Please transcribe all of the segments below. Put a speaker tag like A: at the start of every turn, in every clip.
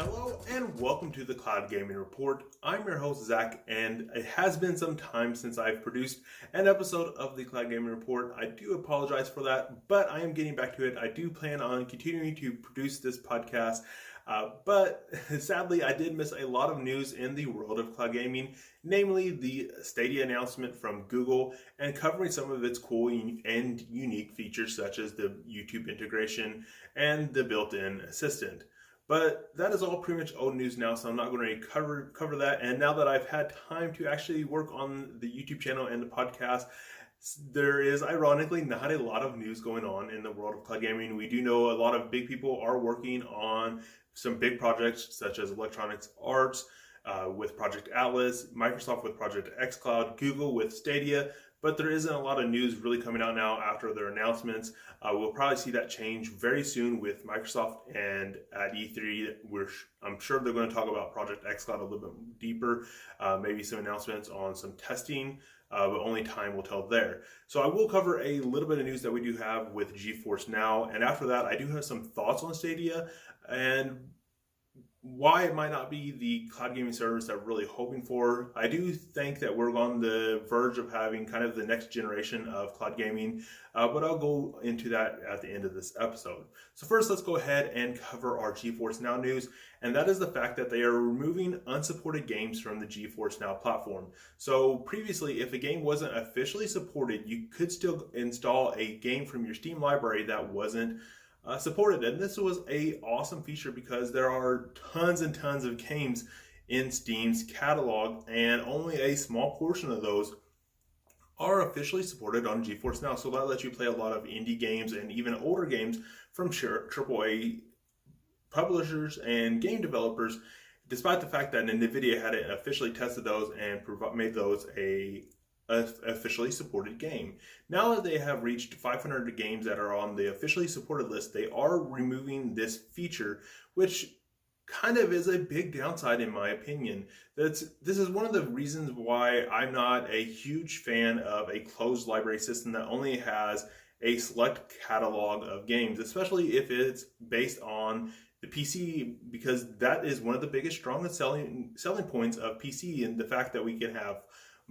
A: Hello and welcome to the Cloud Gaming Report. I'm your host Zach, and it has been some time since I've produced an episode of the Cloud Gaming Report. I do apologize for that, but I am getting back to it. I do plan on continuing to produce this podcast, but sadly I did miss a lot of news in the world of cloud gaming, namely the Stadia announcement from Google and covering some of its cool and unique features such as the YouTube integration and the built-in assistant. But that is all pretty much old news now, so I'm not going to cover that. And now that I've had time to actually work on the YouTube channel and the podcast, there is ironically not a lot of news going on in the world of cloud gaming. We do know a lot of big people are working on some big projects such as Electronic Arts with Project Atlas, Microsoft with Project xCloud, Google with Stadia. But there isn't a lot of news really coming out now after their announcements. We'll probably see that change very soon with Microsoft, and at E3, I'm sure they're going to talk about Project xCloud a little bit deeper, maybe some announcements on some testing, but only time will tell there. So I will cover a little bit of news that we do have with GeForce Now, and after that, I do have some thoughts on Stadia and why it might not be the cloud gaming service that we're really hoping for. I do think that we're on the verge of having kind of the next generation of cloud gaming, but I'll go into that at the end of this episode. So first, let's go ahead and cover our GeForce Now news, and that is the fact that they are removing unsupported games from the GeForce Now platform. So previously, if a game wasn't officially supported, you could still install a game from your Steam library that wasn't supported, and this was a awesome feature because there are tons and tons of games in Steam's catalog, and only a small portion of those are officially supported on GeForce Now. So that lets you play a lot of indie games and even older games from AAA publishers and game developers, despite the fact that Nvidia hadn't officially tested those and made those a officially supported game. Now that they have reached 500 games that are on the officially supported list, they are removing this feature, which kind of is a big downside in my opinion. This is one of the reasons why I'm not a huge fan of a closed library system that only has a select catalog of games, especially if it's based on the PC, because that is one of the biggest, strongest selling points of PC, and the fact that we can have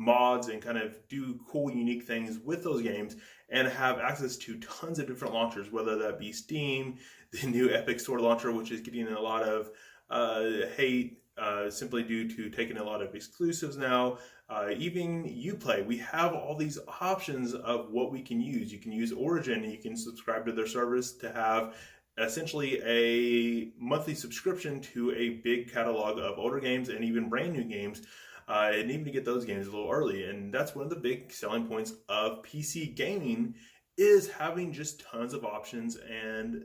A: mods and kind of do cool, unique things with those games and have access to tons of different launchers, whether that be Steam, the new Epic Store launcher, which is getting a lot of hate simply due to taking a lot of exclusives now. Even Uplay, we have all these options of what we can use. You can use Origin, and you can subscribe to their service to have essentially a monthly subscription to a big catalog of older games and even brand new games. And even to get those games a little early. And that's one of the big selling points of PC gaming, is having just tons of options and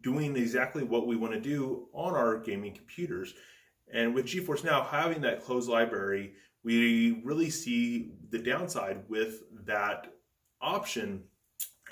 A: doing exactly what we want to do on our gaming computers. And with GeForce Now having that closed library, we really see the downside with that option,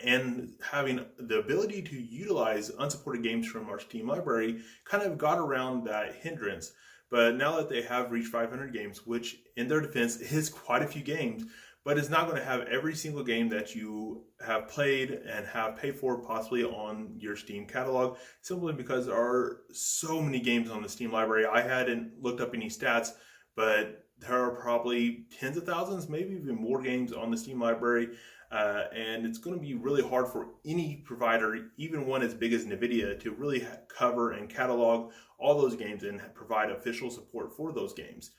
A: and having the ability to utilize unsupported games from our Steam library kind of got around that hindrance. But now that they have reached 500 games, which in their defense is quite a few games, but it's not going to have every single game that you have played and have paid for possibly on your Steam catalog, simply because there are so many games on the Steam library. I hadn't looked up any stats, but there are probably tens of thousands, maybe even more games on the Steam library. And it's going to be really hard for any provider, even one as big as Nvidia, to really cover and catalog all those games and provide official support for those games.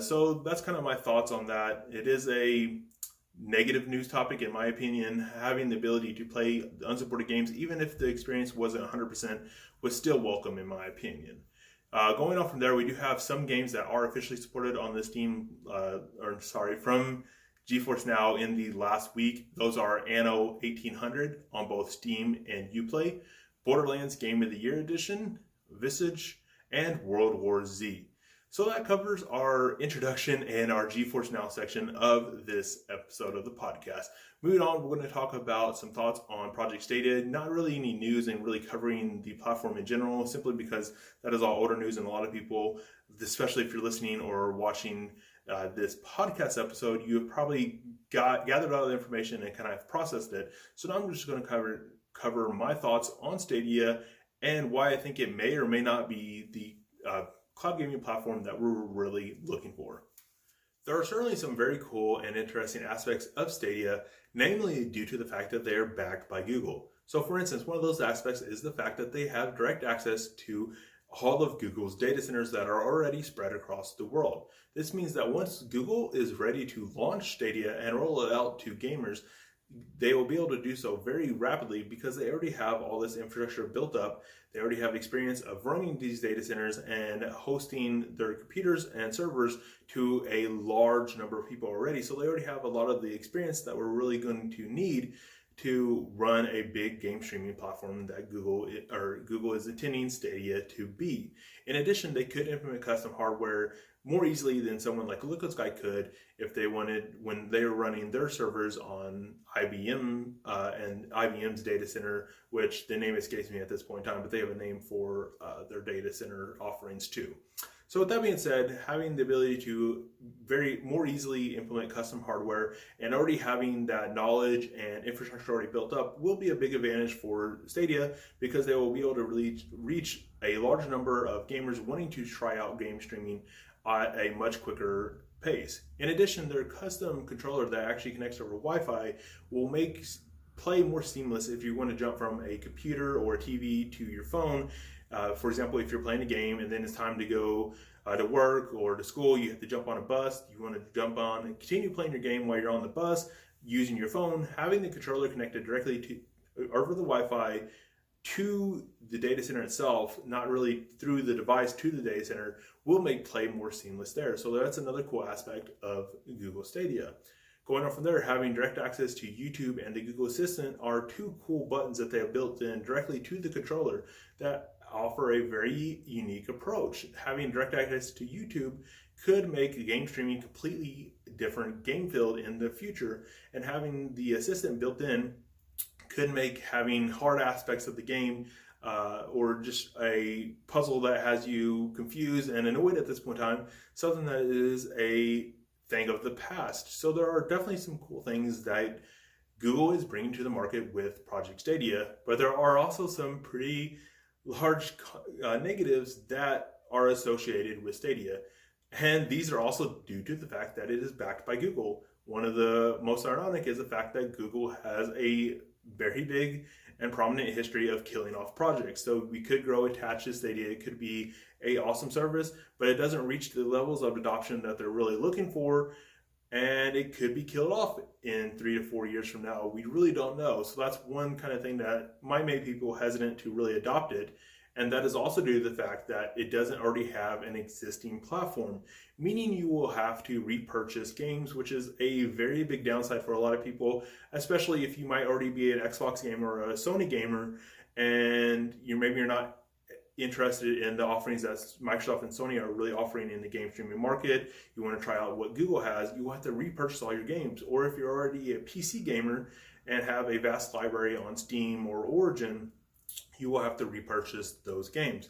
A: So that's kind of my thoughts on that. It is a negative news topic in my opinion. Having the ability to play unsupported games, even if the experience wasn't 100%, was still welcome in my opinion. Going on from there, we do have some games that are officially supported on the Steam, from GeForce Now in the last week. Those are Anno 1800 on both Steam and Uplay, Borderlands Game of the Year Edition, Visage, and World War Z. So that covers our introduction and our GeForce Now section of this episode of the podcast. Moving on, we're going to talk about some thoughts on Project Stadia. Not really any news and really covering the platform in general, simply because that is all older news, and a lot of people, especially if you're listening or watching this podcast episode, you have probably gathered all the information and kind of processed it. So now I'm just going to cover my thoughts on Stadia and why I think it may or may not be the cloud gaming platform that we're really looking for. There are certainly some very cool and interesting aspects of Stadia, namely due to the fact that they are backed by Google. So for instance, one of those aspects is the fact that they have direct access to all of Google's data centers that are already spread across the world. This means that once Google is ready to launch Stadia and roll it out to gamers, they will be able to do so very rapidly because they already have all this infrastructure built up. They already have experience of running these data centers and hosting their computers and servers to a large number of people already. So they already have a lot of the experience that we're really going to need to run a big game streaming platform that Google is intending Stadia to be. In addition, they could implement custom hardware more easily than someone like Liquid Sky could if they wanted, when they were running their servers on IBM and IBM's data center, which the name escapes me at this point in time, but they have a name for their data center offerings too. So with that being said, having the ability to more easily implement custom hardware and already having that knowledge and infrastructure already built up will be a big advantage for Stadia, because they will be able to reach a large number of gamers wanting to try out game streaming at a much quicker pace. In addition, their custom controller that actually connects over Wi-Fi will make play more seamless if you want to jump from a computer or a TV to your phone. For example, if you're playing a game and then it's time to go to work or to school, you have to jump on a bus, you want to jump on and continue playing your game while you're on the bus using your phone, having the controller connected directly to over the Wi-Fi to the data center itself, not really through the device to the data center, will make play more seamless there. So that's another cool aspect of Google Stadia. Going on from there, having direct access to YouTube and the Google Assistant are two cool buttons that they have built in directly to the controller that offer a very unique approach. Having direct access to YouTube could make game streaming completely different game field in the future, and having the assistant built in could make having hard aspects of the game or just a puzzle that has you confused and annoyed at this point in time something that is a thing of the past. So there are definitely some cool things that Google is bringing to the market with Project Stadia, but there are also some pretty large negatives that are associated with Stadia. And these are also due to the fact that it is backed by Google. One of the most ironic is the fact that Google has a very big and prominent history of killing off projects. So we could grow attached to Stadia. It could be an awesome service, but it doesn't reach the levels of adoption that they're really looking for. And it could be killed off in 3 to 4 years from now. We really don't know. So that's one kind of thing that might make people hesitant to really adopt it. And that is also due to the fact that it doesn't already have an existing platform, meaning you will have to repurchase games, which is a very big downside for a lot of people, especially if you might already be an Xbox gamer or a Sony gamer, and maybe you're not interested in the offerings that Microsoft and Sony are really offering in the game streaming market. You want to try out what Google has, you will have to repurchase all your games. Or if you're already a PC gamer and have a vast library on Steam or Origin, you will have to repurchase those games.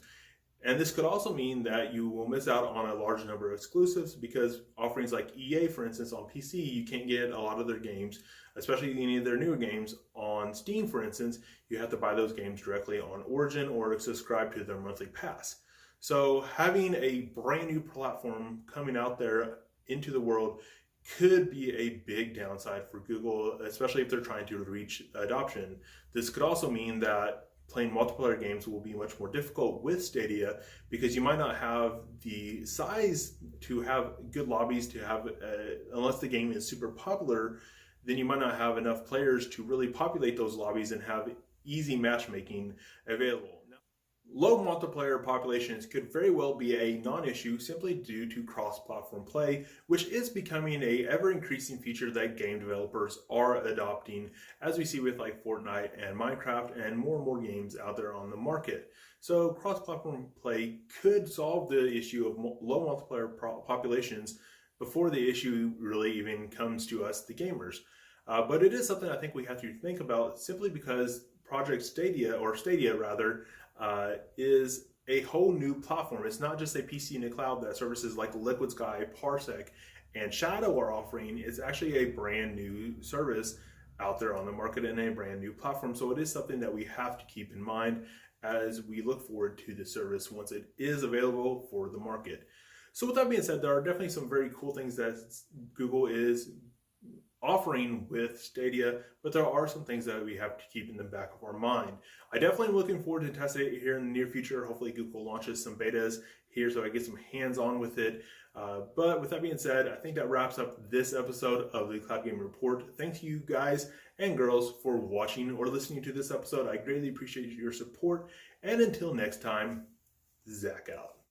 A: And this could also mean that you will miss out on a large number of exclusives, because offerings like EA, for instance, on PC, you can't get a lot of their games, especially any of their newer games on Steam, for instance. You have to buy those games directly on Origin or subscribe to their monthly pass. So having a brand new platform coming out there into the world could be a big downside for Google, especially if they're trying to reach adoption. This could also mean that playing multiplayer games will be much more difficult with Stadia, because you might not have the size to have good lobbies to have, unless the game is super popular, then you might not have enough players to really populate those lobbies and have easy matchmaking available. Low multiplayer populations could very well be a non-issue simply due to cross-platform play, which is becoming a ever-increasing feature that game developers are adopting, as we see with like Fortnite and Minecraft and more games out there on the market. So cross-platform play could solve the issue of low multiplayer populations before the issue really even comes to us, the gamers. But it is something I think we have to think about, simply because Project Stadia, or Stadia rather, is a whole new platform. It's not just a PC in the cloud that services like Liquid Sky, Parsec, and Shadow are offering. It's actually a brand new service out there on the market in a brand new platform. So it is something that we have to keep in mind as we look forward to the service once it is available for the market. So with that being said, there are definitely some very cool things that Google is offering with Stadia, but there are some things that we have to keep in the back of our mind. I definitely am looking forward to testing it here in the near future. Hopefully Google launches some betas here so I get some hands-on with it. But with that being said, I think that wraps up this episode of the Cloud Gaming Report. Thank you guys and girls for watching or listening to this episode. I greatly appreciate your support. And until next time, Zach out.